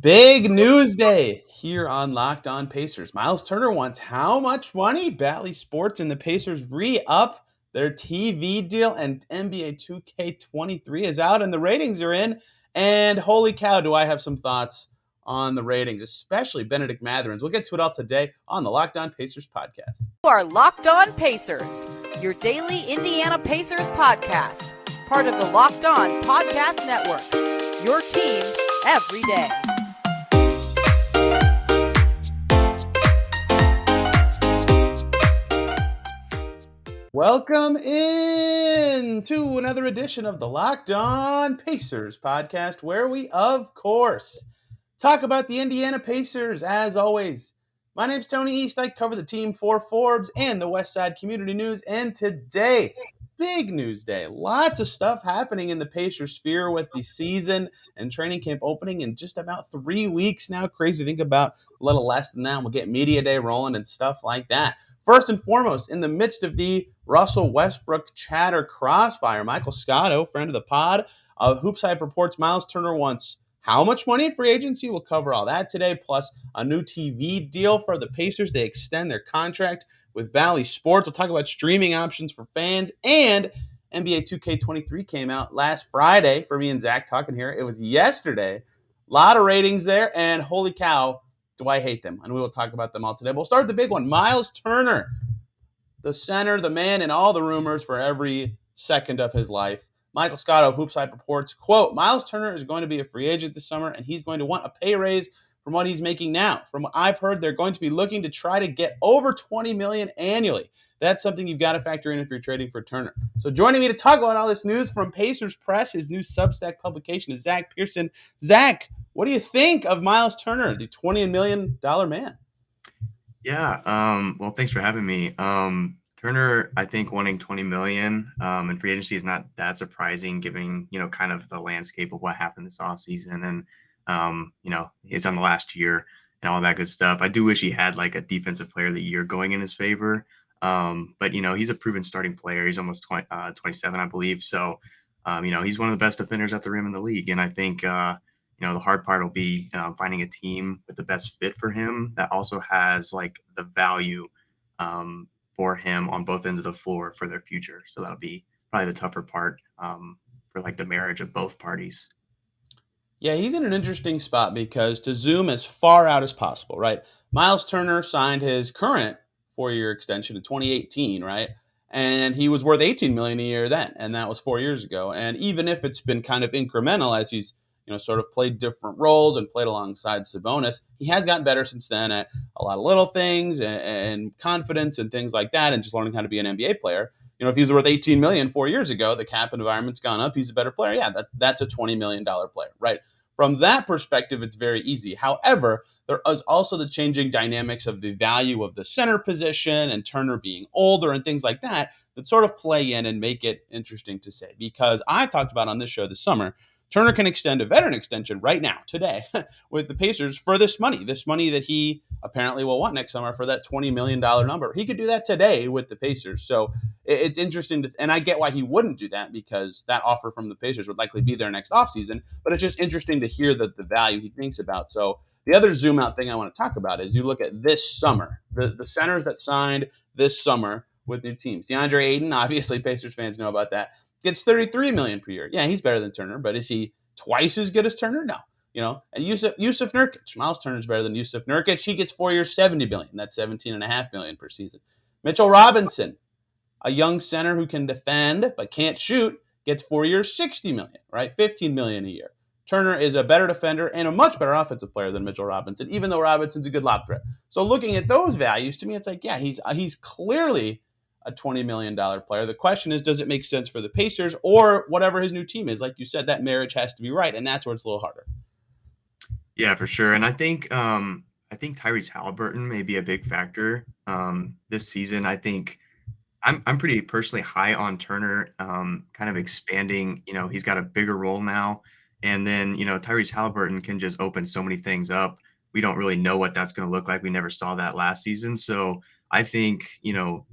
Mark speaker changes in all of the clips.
Speaker 1: Big news day here on Locked On Pacers. Myles Turner wants how much money? Bally Sports and the Pacers re-up their TV deal, and NBA 2K23 is out and the ratings are in. And holy cow, do I have some thoughts on the ratings, especially Benedict Mathurin's. We'll get to it all today on the Locked On Pacers podcast.
Speaker 2: You are Locked On Pacers, your daily Indiana Pacers podcast, part of the Locked On Podcast Network, your team every day.
Speaker 1: Welcome in to another edition of the Locked On Pacers podcast, where we, of course, talk about the Indiana Pacers. As always, my name's Tony East. I cover the team for Forbes and the West Side Community News. And today, big news day. Lots of stuff happening in the Pacers sphere with the season and training camp opening in just about 3 weeks now. Crazy to think about, a little less than that. We'll get media day rolling and stuff like that. First and foremost, in the midst of the Russell Westbrook chatter crossfire, Michael Scotto, friend of the pod, of HoopsHype reports Myles Turner wants how much money in free agency? We'll cover all that today, plus a new TV deal for the Pacers. They extend their contract with Bally Sports. We'll talk about streaming options for fans, and NBA 2K23 came out last Friday for me and Zach talking here. It was yesterday. A lot of ratings there, and holy cow, do I hate them. And we will talk about them all today. But we'll start with the big one. Myles Turner, the center, the man in all the rumors for every second of his life. Michael Scotto of HoopsHype reports, quote, Myles Turner is going to be a free agent this summer, and he's going to want a pay raise from what he's making now. From what I've heard, they're going to be looking to try to get over $20 million annually. That's something you've got to factor in if you're trading for Turner. So joining me to talk about all this news from Pacers Press, his new Substack publication, is Zach Pearson. Zach, what do you think of Myles Turner, the $20 million man?
Speaker 3: Yeah, well, thanks for having me. Turner, I think wanting $20 million in free agency is not that surprising, given kind of the landscape of what happened this offseason, and it's on the last year and all that good stuff. I do wish he had like a defensive player of the year going in his favor, but he's a proven starting player. He's almost 27, I believe. So he's one of the best defenders at the rim in the league, and I think the hard part will be finding a team with the best fit for him that also has like the value for him on both ends of the floor for their future. So that'll be probably the tougher part for like the marriage of both parties.
Speaker 1: Yeah, he's in an interesting spot because to zoom as far out as possible, right? Myles Turner signed his current 4-year extension in 2018, right? And he was worth $18 million a year then, and that was 4 years ago. And even if it's been kind of incremental as he's sort of played different roles and played alongside Sabonis, he has gotten better since then at a lot of little things and confidence and things like that, and just learning how to be an NBA player. If he was worth $18 million 4 years ago, the cap environment's gone up. He's a better player. Yeah, that's a $20 million player, right? From that perspective, it's very easy. However, there is also the changing dynamics of the value of the center position and Turner being older and things like that sort of play in and make it interesting to say. Because I talked about on this show this summer, Turner can extend a veteran extension right now, today, with the Pacers for this money that he apparently will want next summer for that $20 million number. He could do that today with the Pacers. So it's interesting, and I get why he wouldn't do that, because that offer from the Pacers would likely be there next offseason, but it's just interesting to hear the value he thinks about. So the other zoom out thing I want to talk about is you look at this summer, the centers that signed this summer with new teams. DeAndre Ayton, obviously Pacers fans know about that, gets $33 million per year. Yeah, he's better than Turner, but is he twice as good as Turner? No. And Yusuf Nurkic, Myles Turner's better than Yusuf Nurkic. He gets 4 years, $70 million. That's $17.5 million per season. Mitchell Robinson, a young center who can defend but can't shoot, gets 4 years, $60 million, right? $15 million a year. Turner is a better defender and a much better offensive player than Mitchell Robinson, even though Robinson's a good lob threat. So looking at those values, to me, it's like, yeah, he's clearly a $20 million player. The question is, does it make sense for the Pacers or whatever his new team is? Like you said, that marriage has to be right, and that's where it's a little harder.
Speaker 3: Yeah, for sure. And I think Tyrese Halliburton may be a big factor this season. I think I'm pretty personally high on Turner, kind of expanding. He's got a bigger role now, and then Tyrese Halliburton can just open so many things up. We don't really know what that's going to look like. We never saw that last season, so I think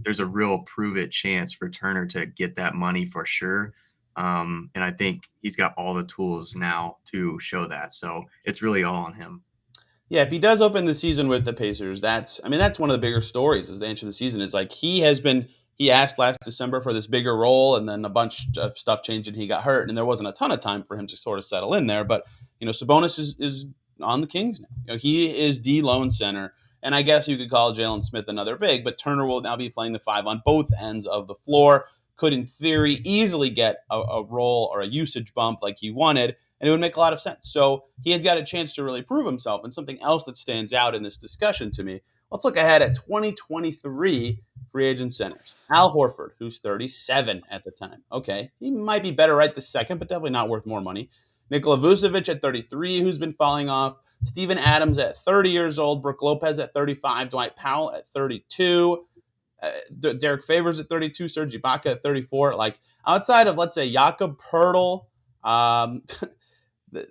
Speaker 3: there's a real prove it chance for Turner to get that money for sure. And I think he's got all the tools now to show that. So it's really all on him.
Speaker 1: Yeah, if he does open the season with the Pacers, that's one of the bigger stories as they enter the season is like he asked last December for this bigger role and then a bunch of stuff changed and he got hurt and there wasn't a ton of time for him to sort of settle in there. But Sabonis is on the Kings now. He is the lone center. And I guess you could call Jalen Smith another big, but Turner will now be playing the five on both ends of the floor. Could, in theory, easily get a role or a usage bump like he wanted and it would make a lot of sense. So he has got a chance to really prove himself. And something else that stands out in this discussion to me, let's look ahead at 2023 free agent centers. Al Horford, who's 37 at the time. Okay, he might be better right this second, but definitely not worth more money. Nikola Vucevic at 33, who's been falling off. Steven Adams at 30 years old. Brooke Lopez at 35. Dwight Powell at 32. Derek Favors at 32. Serge Ibaka at 34. Like outside of, let's say, Jakob Pertl, um,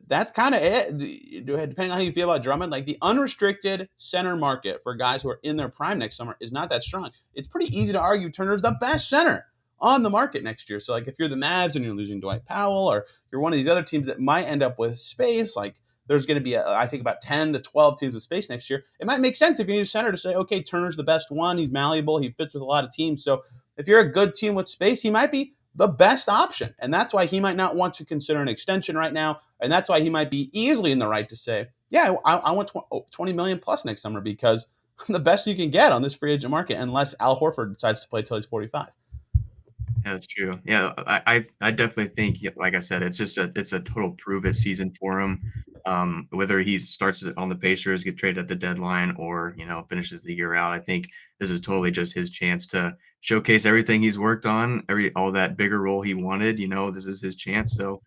Speaker 1: that's kind of it. Depending on how you feel about Drummond, like the unrestricted center market for guys who are in their prime next summer is not that strong. It's pretty easy to argue Turner's the best center on the market next year. So, like, if you're the Mavs and you're losing Dwight Powell, or you're one of these other teams that might end up with space, like there's going to be, I think, about 10 to 12 teams with space next year. It might make sense if you need a center to say, okay, Turner's the best one. He's malleable. He fits with a lot of teams. So, if you're a good team with space, he might be the best option. And that's why he might not want to consider an extension right now. And that's why he might be easily in the right to say, yeah, I want 20 million plus next summer because I'm the best you can get on this free agent market unless Al Horford decides to play till he's 45.
Speaker 3: Yeah, that's true. Yeah, I definitely think, yeah, like I said, it's a total prove it season for him. Whether he starts on the Pacers, get traded at the deadline, or finishes the year out, I think this is totally just his chance to showcase everything he's worked on, all that bigger role he wanted. This is his chance. So,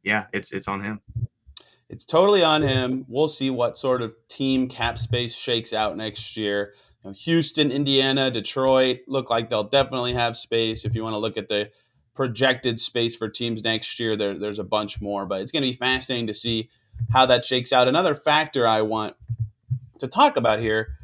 Speaker 3: yeah, it's on him.
Speaker 1: It's totally on him. We'll see what sort of team cap space shakes out next year. Houston, Indiana, Detroit look like they'll definitely have space. If you want to look at the projected space for teams next year, there's a bunch more, but it's going to be fascinating to see how that shakes out. Another factor I want to talk about here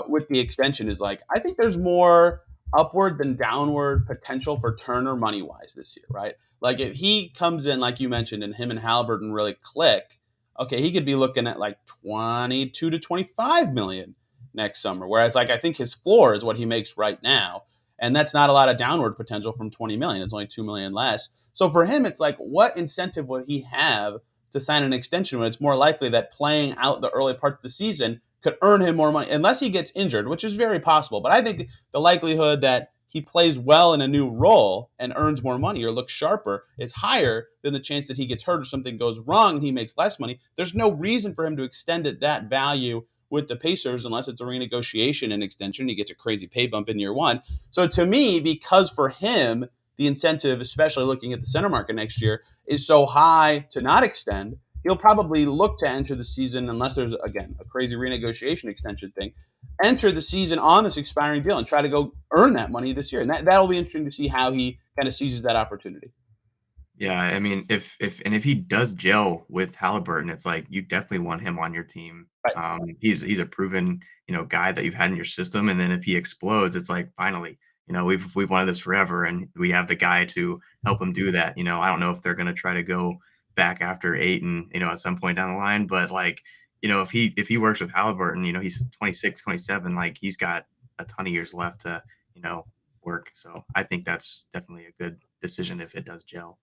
Speaker 1: with the extension is like I think there's more upward than downward potential for Turner money wise this year, right? Like if he comes in like you mentioned and him and Halliburton really click, okay, he could be looking at like 22 to 25 million next summer. Whereas like I think his floor is what he makes right now. And that's not a lot of downward potential from 20 million. It's only 2 million less. So for him, it's like, what incentive would he have to sign an extension when it's more likely that playing out the early parts of the season could earn him more money unless he gets injured, which is very possible. But I think the likelihood that he plays well in a new role and earns more money or looks sharper is higher than the chance that he gets hurt or something goes wrong and he makes less money. There's no reason for him to extend it that value with the Pacers unless it's a renegotiation and extension. He gets a crazy pay bump in year one. So to me, because for him, the incentive, especially looking at the center market next year, is so high to not extend, he'll probably look to enter the season, unless there's, again, a crazy renegotiation extension thing, enter the season on this expiring deal and try to go earn that money this year. And that'll be interesting to see how he kind of seizes that opportunity.
Speaker 3: Yeah, I mean, if he does gel with Halliburton, it's like you definitely want him on your team.
Speaker 1: Right.
Speaker 3: He's a proven, guy that you've had in your system, and then if he explodes, it's like finally, we've wanted this forever, and we have the guy to help him do that. I don't know if they're gonna try to go back after Ayton, at some point down the line, but like, if he works with Halliburton, he's 26, 27, like he's got a ton of years left to, work. So I think that's definitely a good decision if it does gel.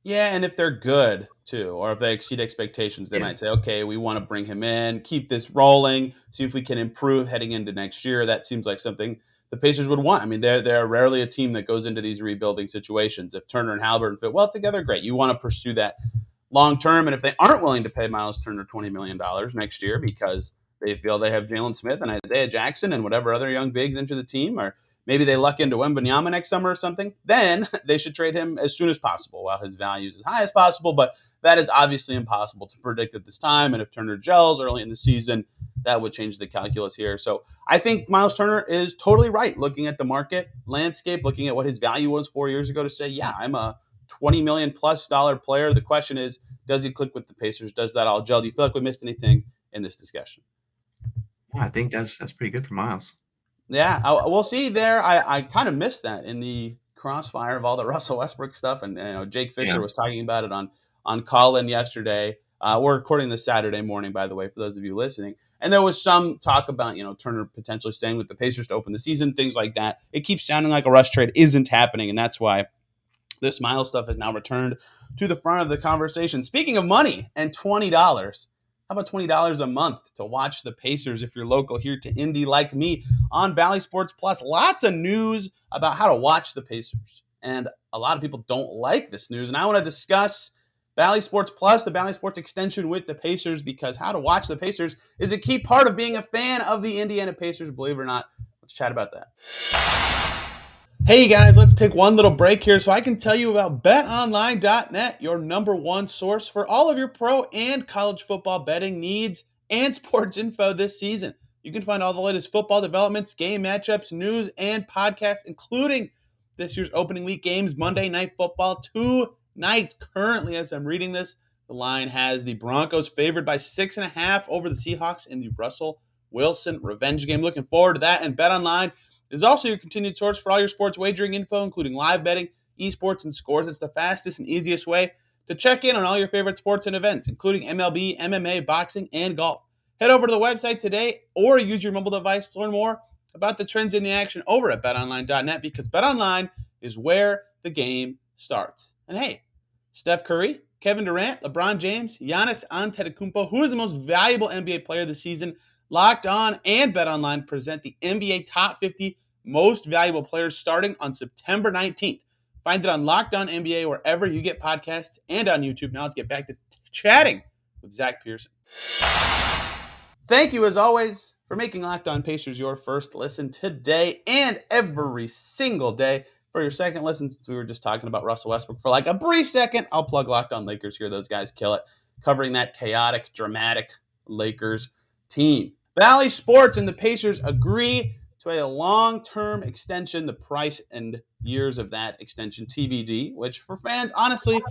Speaker 1: Yeah, and if they're good too, or if they exceed expectations, they
Speaker 3: Yeah.
Speaker 1: might say, okay, we want to bring him in, keep this rolling, see if we can improve heading into next year. That seems like something the Pacers would want. I mean, they're rarely a team that goes into these rebuilding situations. If Turner and Halliburton fit well together, great. You want to pursue that long term. And if they aren't willing to pay Myles Turner $20 million next year because they feel they have Jalen Smith and Isaiah Jackson and whatever other young bigs enter the team, or maybe they luck into Wembanyama next summer or something, then they should trade him as soon as possible while his value is as high as possible. But that is obviously impossible to predict at this time. And if Turner gels early in the season, that would change the calculus here. So I think Myles Turner is totally right looking at the market landscape, looking at what his value was 4 years ago to say, yeah, I'm a 20 million plus dollar player. The question is, does he click with the Pacers? Does that all gel? Do you feel like we missed anything in this discussion?
Speaker 3: Yeah, I think that's pretty good for Miles.
Speaker 1: Yeah, we'll see there. I kind of missed that in the crossfire of all the Russell Westbrook stuff, and Jake Fisher
Speaker 3: Yeah.
Speaker 1: was talking about it on Call-In yesterday. We're recording this Saturday morning, by the way, for those of you listening. And there was some talk about Turner potentially staying with the Pacers to open the season, things like that. It keeps sounding like a rush trade isn't happening, and that's why this Myles stuff has now returned to the front of the conversation. Speaking of money and $20, how about $20 a month to watch the Pacers if you're local here to Indy like me on Bally Sports Plus? Lots of news about how to watch the Pacers. And a lot of people don't like this news. And I want to discuss Bally Sports Plus, the Bally Sports extension with the Pacers, because how to watch the Pacers is a key part of being a fan of the Indiana Pacers, believe it or not. Let's chat about that. Hey guys, let's take one little break here so I can tell you about betonline.net, your number one source for all of your pro and college football betting needs and sports info this season. You can find all the latest football developments, game matchups, news, and podcasts, including this year's opening week games, Monday Night Football tonight. Currently, as I'm reading this, the line has the Broncos favored by 6.5 over the Seahawks in the Russell Wilson revenge game. Looking forward to that. And BetOnline is also your continued source for all your sports wagering info, including live betting, esports, and scores. It's the fastest and easiest way to check in on all your favorite sports and events, including MLB, MMA, boxing, and golf. Head over to the website today or use your mobile device to learn more about the trends in the action over at betonline.net, because BetOnline is where the game starts. And hey, Steph Curry, Kevin Durant, LeBron James, Giannis Antetokounmpo, who is the most valuable NBA player this season? Locked On and BetOnline present the NBA Top 50 Most Valuable Players starting on September 19th. Find it on Locked On NBA wherever you get podcasts and on YouTube. Now let's get back to chatting with Zach Pearson. Thank you, as always, for making Locked On Pacers your first listen today and every single day. For your second listen, since we were just talking about Russell Westbrook for like a brief second, I'll plug Locked On Lakers here. Those guys kill it, covering that chaotic, dramatic Lakers team. Bally Sports and the Pacers agree to a long-term extension. The price and years of that extension TBD, which for fans, honestly,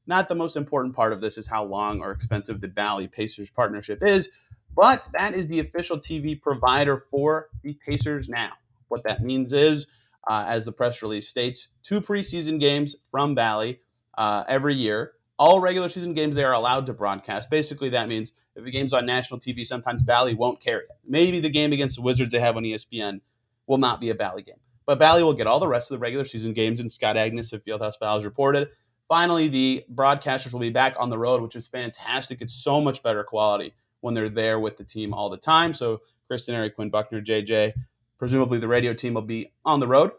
Speaker 1: not the most important part of this is how long or expensive the Bally Pacers partnership is, but that is the official TV provider for the Pacers now. What that means is, as the press release states, 2 preseason games from Bally every year. All regular season games they are allowed to broadcast. Basically, that means if a game's on national TV, sometimes Bally won't carry it. Maybe the game against the Wizards they have on ESPN will not be a Bally game. But Bally will get all the rest of the regular season games, and Scott Agnes of Fieldhouse Files reported. Finally, the broadcasters will be back on the road, which is fantastic. It's so much better quality when they're there with the team all the time. So Kristen, Eric, Quinn, Buckner, JJ, presumably the radio team will be on the road.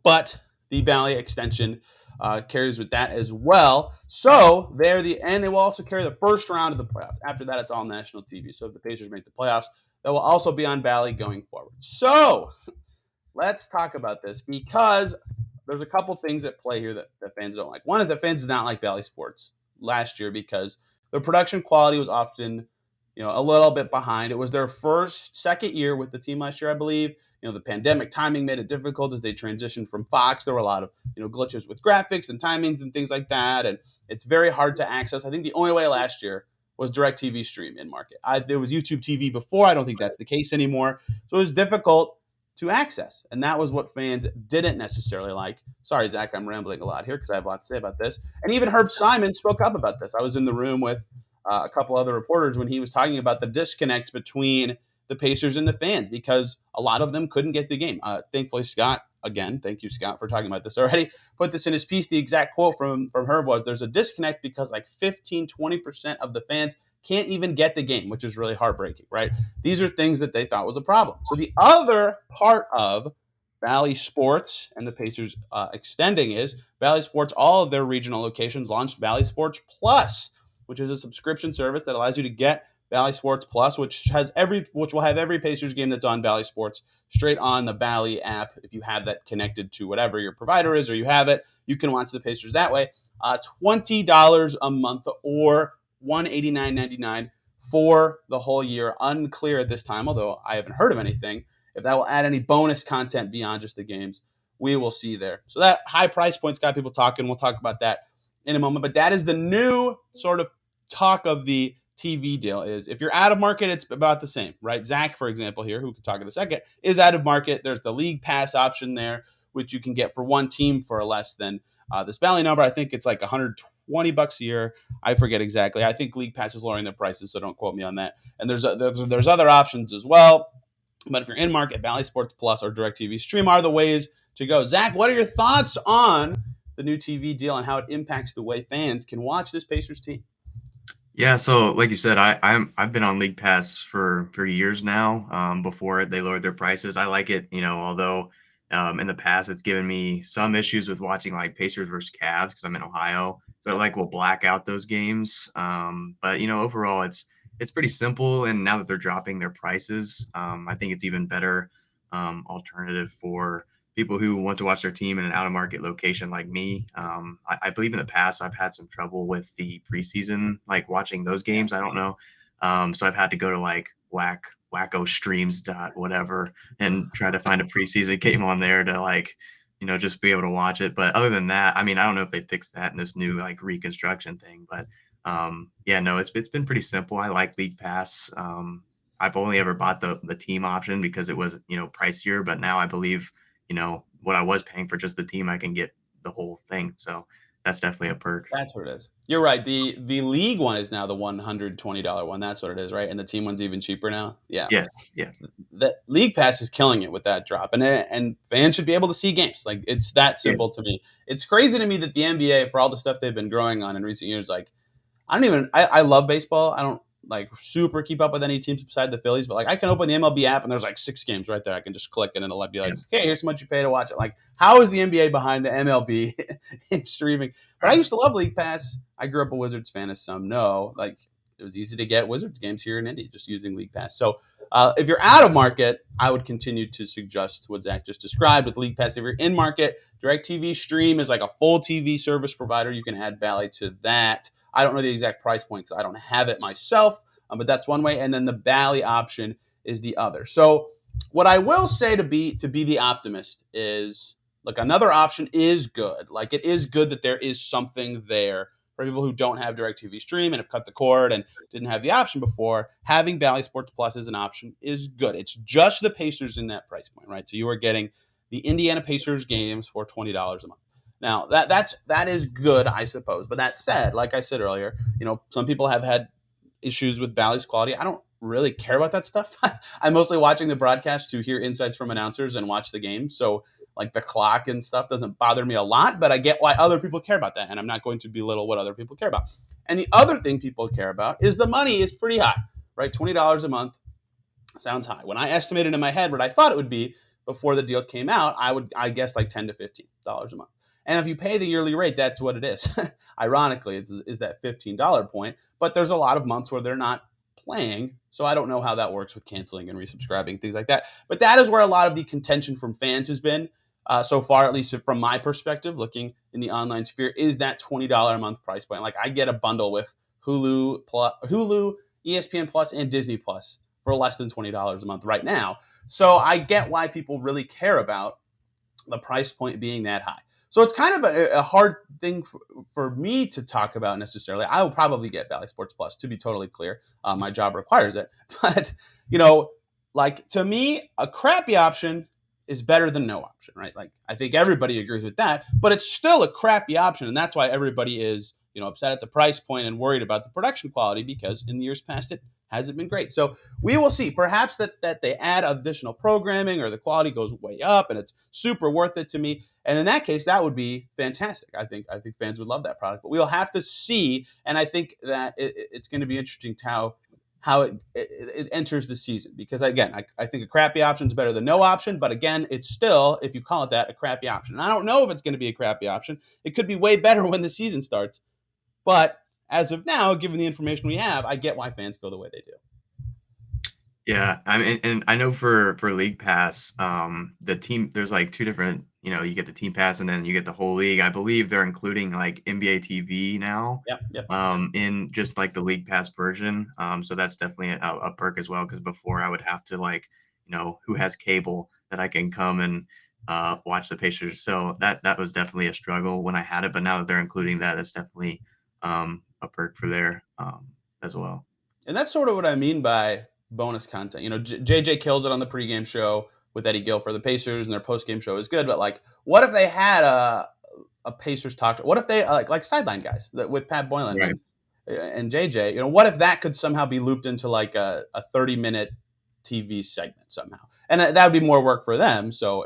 Speaker 1: But the Bally extension carries with that as well. So and they will also carry the first round of the playoffs. After that, it's all national TV. So if the Pacers make the playoffs, that will also be on Bally going forward. So let's talk about this, because there's a couple things at play here that fans don't like. One is that fans did not like Bally Sports last year because the production quality was often, a little bit behind. It was their second year with the team last year, I believe. The pandemic timing made it difficult as they transitioned from Fox. There were a lot of, glitches with graphics and timings and things like that, and it's very hard to access. I think the only way last year was DirecTV stream in market. There was YouTube TV before. I don't think that's the case anymore. So it was difficult to access. And that was what fans didn't necessarily like. Sorry, Zach, I'm rambling a lot here because I have a lot to say about this. And even Herb Simon spoke up about this. I was in the room with a couple other reporters when he was talking about the disconnect between the Pacers and the fans, because a lot of them couldn't get the game. Thankfully, Scott, again, thank you, Scott, for talking about this already, put this in his piece. The exact quote from Herb was, there's a disconnect because like 15-20% of the fans can't even get the game, which is really heartbreaking, right? These are things that they thought was a problem. So the other part of Bally Sports and the Pacers extending is Bally Sports, all of their regional locations launched Bally Sports Plus, which is a subscription service that allows you to get Bally Sports Plus, which will have every Pacers game that's on Bally Sports straight on the Bally app. If you have that connected to whatever your provider is, or you have it, you can watch the Pacers that way. $20 a month or $189.99 for the whole year. Unclear at this time, although I haven't heard of anything. If that will add any bonus content beyond just the games, we will see there. So that high price point's got people talking. We'll talk about that in a moment. But that is the new sort of talk of the TV deal. Is if you're out of market, it's about the same, right? Zach, for example, here, who could talk in a second, is out of market. There's the league pass option there, which you can get for one team for less than this Bally number. I think it's like $120 a year. I forget exactly. I think League Pass is lowering their prices, so don't quote me on that. And there's other options as well. But if you're in market, Bally Sports Plus or DirecTV Stream are the ways to go. Zach, what are your thoughts on the new TV deal and how it impacts the way fans can watch this Pacers team?
Speaker 3: Yeah, so like you said, I've been on League Pass for years now. Before they lowered their prices, I like it. Although in the past it's given me some issues with watching like Pacers versus Cavs because I'm in Ohio, so I
Speaker 1: Yep.
Speaker 3: like will black out those games. But overall it's pretty simple. And now that they're dropping their prices, I think it's even better alternative for people who want to watch their team in an out of market location like me. I believe in the past I've had some trouble with the preseason, like watching those
Speaker 1: Yeah.
Speaker 3: games. I don't know. So I've had to go to like wacko streams dot whatever and try to find a preseason game on there to like, just be able to watch it. But other than that, I mean, I don't know if they fixed that in this new like reconstruction thing, but yeah, no, it's been pretty simple. I like League Pass. I've only ever bought the team option because it was, pricier, but now I believe what I was paying for just the team, I can get the whole thing. So that's definitely a perk.
Speaker 1: That's what it is. You're right. The league one is now the $120 one. That's what it is, right? And the team one's even cheaper now. Yeah.
Speaker 3: Yes. Yeah.
Speaker 1: The League Pass is killing it with that drop, and fans should be able to see games. Like it's that
Speaker 3: Yeah.
Speaker 1: simple to me. It's crazy to me that the NBA, for all the stuff they've been growing on in recent years, like I don't even. I love baseball. I don't like super keep up with any teams beside the Phillies, but like I can open the MLB app and there's like 6 games right there. I can just click it and it'll be
Speaker 3: Yeah.
Speaker 1: like, okay, here's how much you pay to watch it. Like, how is the NBA behind the MLB in streaming? But I
Speaker 3: Right.
Speaker 1: used to love League Pass. I grew up a Wizards fan, as some know. Like, it was easy to get Wizards games here in Indy just using League Pass. So, if you're out of market, I would continue to suggest what Zach just described with League Pass. If you're in market, DirecTV Stream is like a full TV service provider. You can add Bally to that. I don't know the exact price point because I don't have it myself, but that's one way. And then the Bally option is the other. So what I will say to be the optimist is, like, another option is good. Like, it is good that there is something there for people who don't have DirecTV Stream and have cut the cord and didn't have the option before. Having Bally Sports Plus as an option is good. It's just the Pacers in that price point, right? So you are getting the Indiana Pacers games for $20 a month. Now that is good, I suppose. But that said, like I said earlier, some people have had issues with Bally's quality. I don't really care about that stuff. I'm mostly watching the broadcast to hear insights from announcers and watch the game. So like the clock and stuff doesn't bother me a lot, but I get why other people care about that, and I'm not going to belittle what other people care about. And the other thing people care about is the money is pretty high, right? $20 a month sounds high. When I estimated in my head what I thought it would be before the deal came out, I guess like $10 to $15 a month. And if you pay the yearly rate, that's what it is. Ironically, is that $15 point. But there's a lot of months where they're not playing, so I don't know how that works with canceling and resubscribing, things like that. But that is where a lot of the contention from fans has been so far, at least from my perspective, looking in the online sphere, is that $20 a month price point. Like I get a bundle with Hulu, ESPN Plus, and Disney Plus for less than $20 a month right now. So I get why people really care about the price point being that high. So it's kind of a hard thing for me to talk about necessarily. I will probably get Bally Sports Plus, to be totally clear. My job requires it. But, you know, like to me, a crappy option is better than no option, right? Like I think everybody agrees with that, but it's still a crappy option. And that's why everybody is, upset at the price point and worried about the production quality because in the years past it hasn't been great. So we will see. Perhaps that they add additional programming or the quality goes way up and it's super worth it to me. And in that case, that would be fantastic. I think fans would love that product. But we'll have to see. And I think that it's going to be interesting to how it enters the season. Because again, I think a crappy option is better than no option. But again, it's still, if you call it that, a crappy option. And I don't know if it's going to be a crappy option. It could be way better when the season starts. But as of now, given the information we have, I get why fans feel the way they do.
Speaker 3: Yeah, I mean, and I know for League Pass, the team there's like two different. You get the team pass and then you get the whole league. I believe they're including like NBA TV now,
Speaker 1: Yep, yep.
Speaker 3: in just like the League Pass version. So that's definitely a perk as well. Because before I would have to like, who has cable that I can come and watch the Pacers. So that was definitely a struggle when I had it. But now that they're including that, that's definitely a perk for there as well.
Speaker 1: And that's sort of what I mean by bonus content. JJ kills it on the pregame show. with Eddie Gill for the Pacers, and their post game show is good. But like, what if they had a Pacers talk show? What if they like sideline guys with Pat Boylan
Speaker 3: Right.
Speaker 1: and JJ? What if that could somehow be looped into like a 30-minute TV segment somehow? And that would be more work for them. So,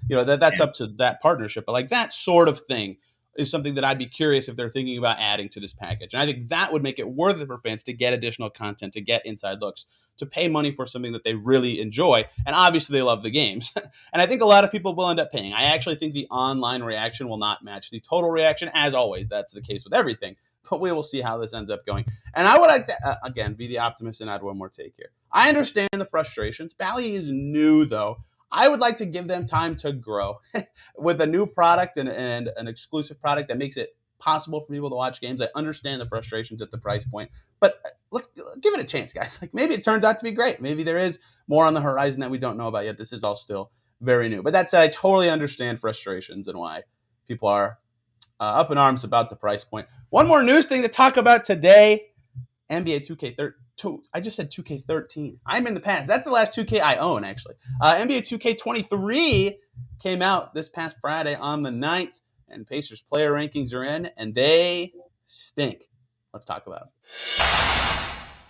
Speaker 1: that's
Speaker 3: Yeah.
Speaker 1: up to that partnership. But like that sort of thing is something that I'd be curious if they're thinking about adding to this package. And I think that would make it worth it for fans to get additional content, to get inside looks, to pay money for something that they really enjoy. And obviously they love the games. And I think a lot of people will end up paying. I actually think the online reaction will not match the total reaction. As always, that's the case with everything. But we will see how this ends up going. And I would like to, again, be the optimist and add one more take here. I understand the frustrations. Bally is new, though. I would like to give them time to grow with a new product and an exclusive product that makes it possible for people to watch games. I understand the frustrations at the price point, but let's give it a chance, guys. Like maybe it turns out to be great. Maybe there is more on the horizon that we don't know about yet. This is all still very new. But that said, I totally understand frustrations and why people are up in arms about the price point. One more news thing to talk about today. NBA 2K13. I just said 2K13. I'm in the past. That's the last 2K I own, actually. NBA 2K23 came out this past Friday on the 9th, and Pacers player rankings are in, and they stink. Let's talk about them.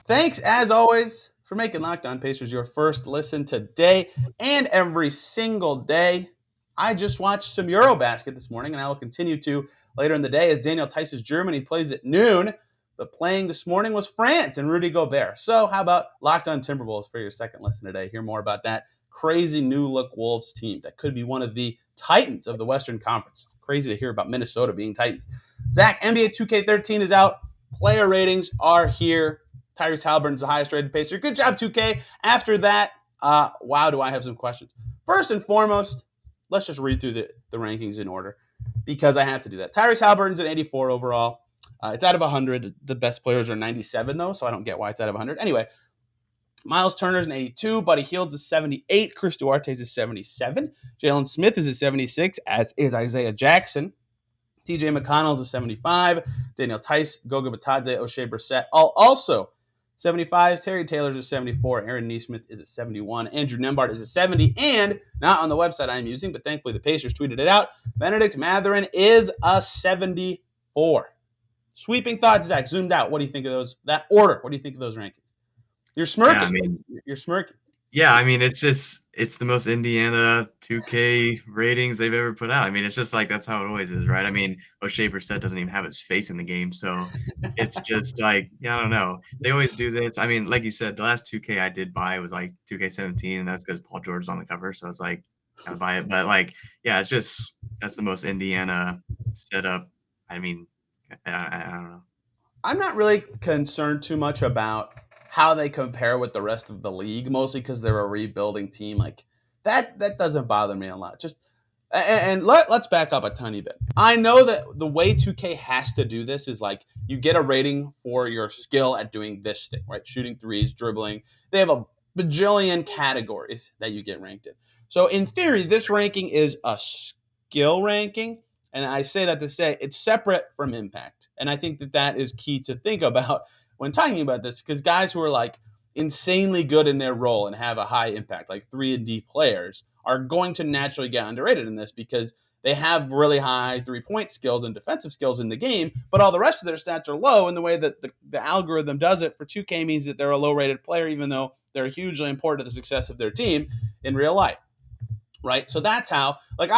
Speaker 1: Thanks, as always, for making Locked On Pacers your first listen today and every single day. I just watched some Eurobasket this morning, and I will continue to later in the day as Daniel Theis's Germany plays at noon. But playing this morning was France and Rudy Gobert. So how about Locked On Timberwolves for your second listen today? Hear more about that crazy new look Wolves team that could be one of the Titans of the Western Conference. It's crazy to hear about Minnesota being Titans. Zach, NBA 2K13 is out. Player ratings are here. Tyrese Halliburton's the highest rated Pacer. Good job, 2K. After that, wow, do I have some questions. First and foremost, let's just read through the rankings in order because I have to do that. Tyrese Halliburton's an 84 overall. It's out of 100. The best players are 97, though, so I don't get why it's out of 100. Anyway, Myles Turner's an 82. Buddy Hield's a 78. Chris Duarte's a 77. Jalen Smith is a 76, as is Isaiah Jackson. TJ McConnell's a 75. Daniel Theis, Goga Bitadze, O'Shea Brissett, all also 75. Terry Taylor's a 74. Aaron Nesmith is a 71. Andrew Nembhard is a 70. And not on the website I'm using, but thankfully the Pacers tweeted it out. Benedict Mathurin is a 74. Sweeping thoughts, Zach. Zoomed out. What do you think of those? That order. What do you think of those rankings? You're
Speaker 3: Yeah, I
Speaker 1: smirking.
Speaker 3: mean,
Speaker 1: You're smirking.
Speaker 3: yeah, I mean, it's the most Indiana 2K ratings they've ever put out. I mean, it's just like that's how it always is, right? I mean, O'Shea Brissett doesn't even have his face in the game, so it's just like, yeah, I don't know. They always do this. I mean, like you said, the last 2K I did buy was like 2K17, and that's because Paul George is on the cover, so I was like, gotta buy it. But like, yeah, it's just that's the most Indiana setup. I mean, I don't know.
Speaker 1: I'm not really concerned too much about how they compare with the rest of the league, mostly because they're a rebuilding team. Like that doesn't bother me a lot. Just and let's back up a tiny bit. I know that the way 2K has to do this is like you get a rating for your skill at doing this thing, right? Shooting threes, dribbling. They have a bajillion categories that you get ranked in. So in theory, this ranking is a skill ranking. And I say that to say it's separate from impact. And I think that that is key to think about when talking about this because guys who are like insanely good in their role and have a high impact, like 3-and-D players, are going to naturally get underrated in this because they have really high three-point skills and defensive skills in the game, but all the rest of their stats are low. And the way that the algorithm does it for 2K means that they're a low-rated player, even though they're hugely important to the success of their team in real life, right? So that's how, like,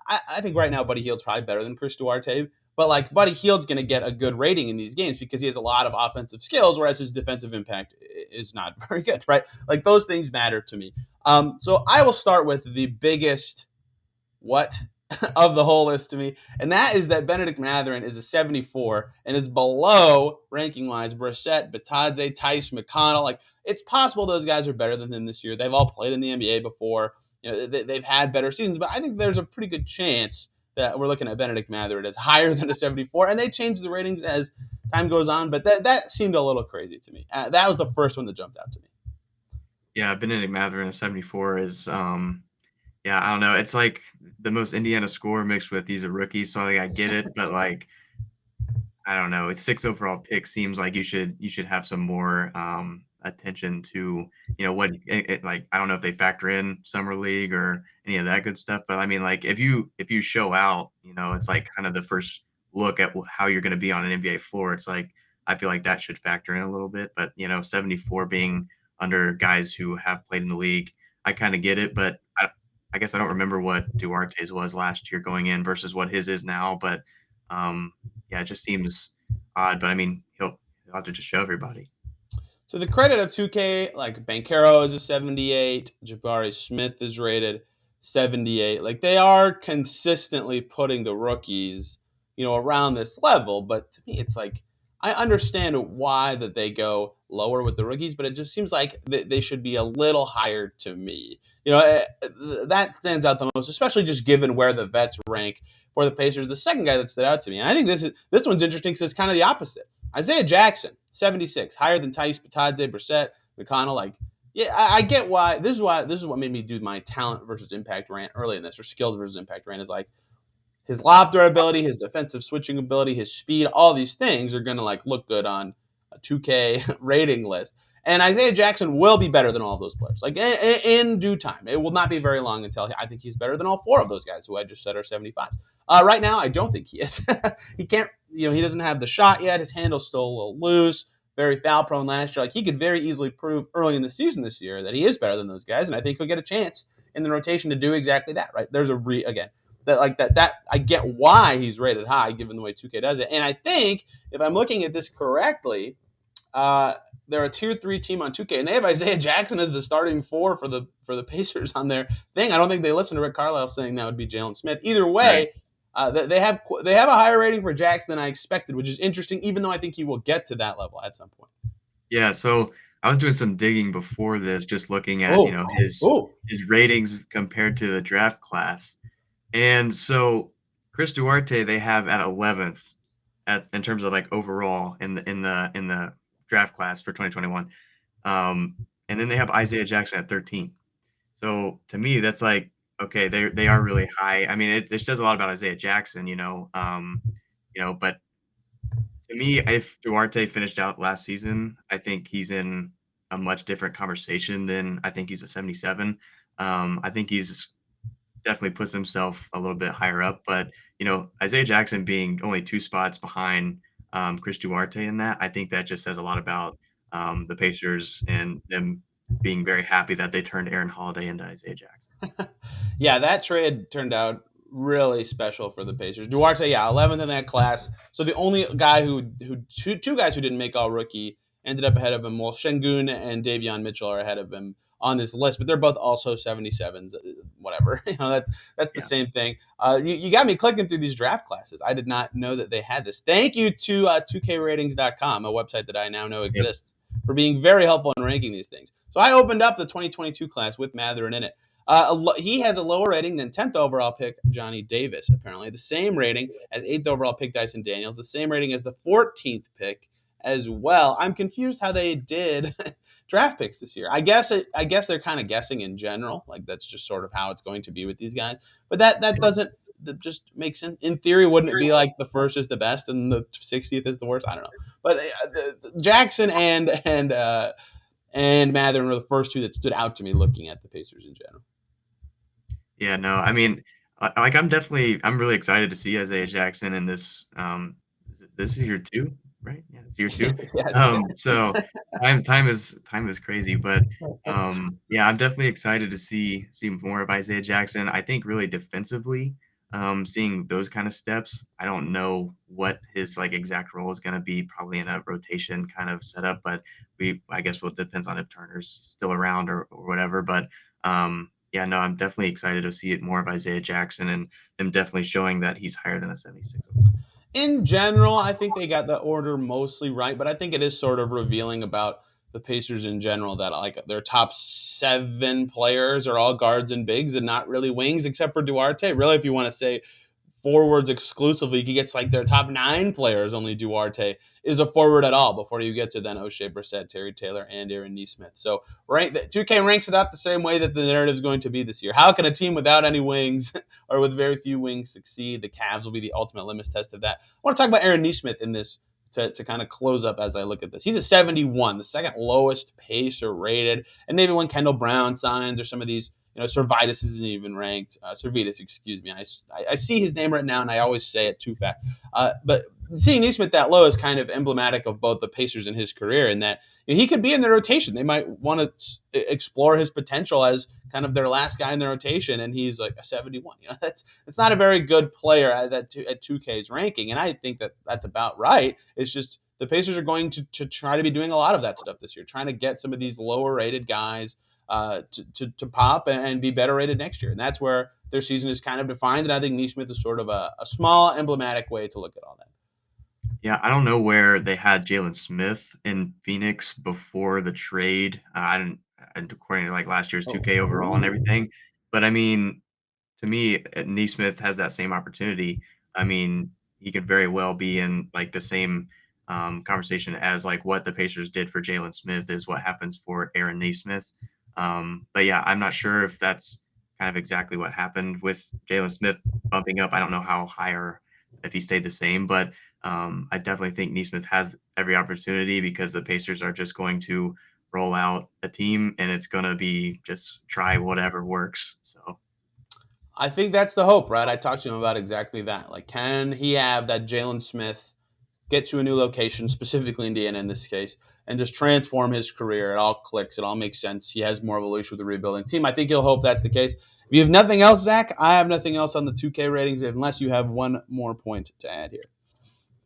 Speaker 1: I think right now Buddy Hield's probably better than Chris Duarte, but like Buddy Hield's going to get a good rating in these games because he has a lot of offensive skills, whereas his defensive impact is not very good, right? Like those things matter to me. So I will start with the biggest what of the whole list to me, and that is that Benedict Mathurin is a 74 and is below ranking wise Brissett, Bitadze, Theis, McConnell. Like it's possible those guys are better than him this year. They've all played in the NBA before. They've had better seasons, but I think there's a pretty good chance that we're looking at Benedict Mathurin as higher than a 74, and they change the ratings as time goes on. But that seemed a little crazy to me. That was the first one that jumped out to me.
Speaker 3: Yeah, Benedict Mathurin at 74 is yeah, I don't know. It's like the most Indiana score mixed with he's a rookie, so like I get it, but like I don't know. It's 6 overall pick seems like you should have some more attention to, what like, I don't know if they factor in summer league or any of that good stuff, but I mean, like, if you show out, it's like kind of the first look at how you're going to be on an NBA floor. It's like I feel like that should factor in a little bit, but 74 being under guys who have played in the league, I kind of get it, but I guess I don't remember what Duarte's was last year going in versus what his is now, but yeah, it just seems odd. But I mean, he'll have to just show everybody.
Speaker 1: So the credit of 2K, like Banchero is a 78, Jabari Smith is rated 78. Like they are consistently putting the rookies, around this level. But to me, it's like I understand why that they go lower with the rookies, but it just seems like they should be a little higher to me. That stands out the most, especially just given where the vets rank for the Pacers. The second guy that stood out to me, and I think this one's interesting because it's kind of the opposite. Isaiah Jackson, 76, higher than Thais Patadze, Brissett, McConnell. Like, yeah, I get why. This is what made me do my talent versus impact rant early in this, or skills versus impact rant. Is like his lob durability, his defensive switching ability, his speed. All these things are going to like look good on a 2K rating list. And Isaiah Jackson will be better than all of those players. Like in due time, it will not be very long until I think he's better than all four of those guys who I just said are 75. Right now, I don't think he is. He can't. He doesn't have the shot yet. His handle's still a little loose. Very foul prone last year. Like he could very easily prove early in the season this year that he is better than those guys, and I think he'll get a chance in the rotation to do exactly that. Right? There's again that I get why he's rated high given the way 2K does it, and I think if I'm looking at this correctly, they're a tier 3 team on 2K, and they have Isaiah Jackson as the starting four for the Pacers on their thing. I don't think they listen to Rick Carlisle saying that would be Jalen Smith. Either
Speaker 3: Right.
Speaker 1: way, they have a higher rating for Jackson than I expected, which is interesting. Even though I think he will get to that level at some point.
Speaker 3: Yeah. So I was doing some digging before this, just looking at
Speaker 1: Oh,
Speaker 3: his ratings compared to the draft class, and so Chris Duarte they have at 11th in terms of like overall in the draft class for 2021. And then they have Isaiah Jackson at 13. So to me, that's like, okay, they are really high. I mean, it says a lot about Isaiah Jackson, but to me, if Duarte finished out last season, I think he's in a much different conversation than I think he's a 77. I think he's definitely puts himself a little bit higher up, but Isaiah Jackson being only 2 spots behind Chris Duarte in that, I think that just says a lot about the Pacers and them being very happy that they turned Aaron Holiday into Isaiah Jackson.
Speaker 1: Yeah, that trade turned out really special for the Pacers. Duarte, yeah, 11th in that class. So the only guy who two guys who didn't make all rookie ended up ahead of him. Well, Şengün and Davion Mitchell are ahead of him on this list, but they're both also 77s. Whatever, that's the
Speaker 3: Yeah.
Speaker 1: same thing. You got me clicking through these draft classes. I did not know that they had this. Thank you to 2kratings.com, a website that I now know
Speaker 3: Yep.
Speaker 1: exists, for being very helpful in ranking these things. So I opened up the 2022 class with Matherin in it. He has a lower rating than 10th overall pick Johnny Davis, apparently. The same rating as 8th overall pick Dyson Daniels. The same rating as the 14th pick as well. I'm confused how they did draft picks this year. I guess they're kind of guessing in general. Like that's just sort of how it's going to be with these guys. But that doesn't that just makes sense. In theory, wouldn't it be like the first is the best and the 60th is the worst? I don't know. But Jackson and Matherin were the first two that stood out to me looking at the Pacers in general.
Speaker 3: Yeah, no, I mean, like I'm really excited to see Isaiah Jackson in this. This is year 2, right? Yeah, it's year 2.
Speaker 1: Yes.
Speaker 3: So time is crazy, but yeah, I'm definitely excited to see more of Isaiah Jackson. I think really defensively, seeing those kind of steps. I don't know what his like exact role is going to be, probably in a rotation kind of setup, but I guess well, it depends on if Turner's still around or whatever. But yeah, no, I'm definitely excited to see it more of Isaiah Jackson and him definitely showing that he's higher than a 76 overall.
Speaker 1: In general, I think they got the order mostly right, but I think it is sort of revealing about the Pacers in general that like their top 7 players are all guards and bigs and not really wings, except for Duarte. Really, if you want to say forwards exclusively, he gets like their top 9 players. Only Duarte is a forward at all before you get to then O'Shea Brissett, Terry Taylor, and Aaron Nesmith. So 2K ranks it out the same way that the narrative is going to be this year. How can a team without any wings or with very few wings succeed? The Cavs will be the ultimate litmus test of that. I want to talk about Aaron Nesmith in this to kind of close up as I look at this. He's a 71, the second lowest Pacer rated. And maybe when Kendall Brown signs or some of these, Servetus isn't even ranked. Servetus, excuse me. I see his name right now, and I always say it too fast. But seeing Nesmith that low is kind of emblematic of both the Pacers and his career, in that he could be in the rotation. They might want to explore his potential as kind of their last guy in the rotation, and he's like a 71. That's not a very good player at 2K's ranking, and I think that's about right. It's just the Pacers are going to try to be doing a lot of that stuff this year, trying to get some of these lower rated guys to pop and be better rated next year. And that's where their season is kind of defined. And I think Nesmith is sort of a small emblematic way to look at all that.
Speaker 3: Yeah, I don't know where they had Jalen Smith in Phoenix before the trade. I didn't, and according to like last year's 2K overall and everything. But I mean, to me, Nesmith has that same opportunity. I mean, he could very well be in like the same conversation as like what the Pacers did for Jalen Smith is what happens for Aaron Nesmith. But yeah, I'm not sure if that's kind of exactly what happened with Jalen Smith bumping up. I don't know how high or if he stayed the same, but I definitely think Nesmith has every opportunity because the Pacers are just going to roll out a team and it's going to be just try whatever works. So.
Speaker 1: I think that's the hope, right? I talked to him about exactly that. Like, can he have that Jalen Smith get to a new location, specifically Indiana in this case, and just transform his career? It all clicks. It all makes sense. He has more of a leash with the rebuilding team. I think he'll hope that's the case. If you have nothing else, Zach, I have nothing else on the 2K ratings unless you have one more point to add here.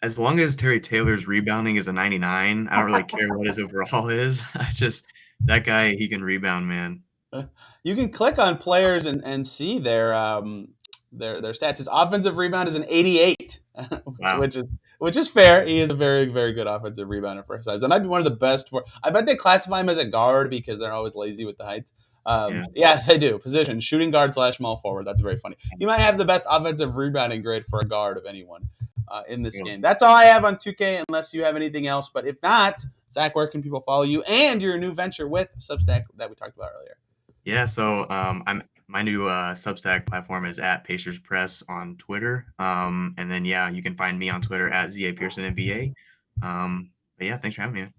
Speaker 3: As long as Terry Taylor's rebounding is a 99, I don't really care what his overall is. I just that guy, he can rebound, man.
Speaker 1: You can click on players and see their stats. His offensive rebound is an 88,
Speaker 3: Wow.
Speaker 1: which is fair. He is a very, very good offensive rebounder for his size. That might be one of the best for. I bet they classify him as a guard because they're always lazy with the heights.
Speaker 3: Yeah.
Speaker 1: Yeah, they do. Position shooting guard / small forward. That's very funny. He might have the best offensive rebounding grade for a guard of anyone in this
Speaker 3: Yeah.
Speaker 1: game. That's all I have on 2K, unless you have anything else. But if not, Zach, where can people follow you and your new venture with Substack that we talked about earlier?
Speaker 3: Yeah, so I'm my new Substack platform is at Pacers Press on Twitter. And then yeah, you can find me on Twitter at ZA Pearson NBA. But yeah, thanks for having me.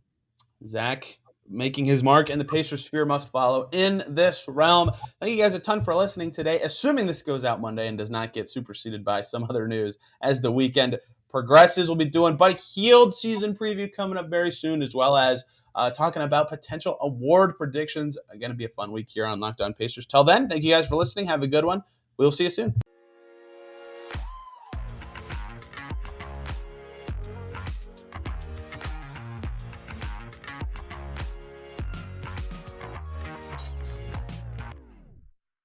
Speaker 1: Zach making his mark in the Pacers sphere must follow in this realm. Thank you guys a ton for listening today. Assuming this goes out Monday and does not get superseded by some other news as the weekend progresses, we'll be doing Buddy Hield season preview coming up very soon, as well as talking about potential award predictions. Going to be a fun week here on Locked On Pacers. Till then, thank you guys for listening. Have a good one. We'll see you soon.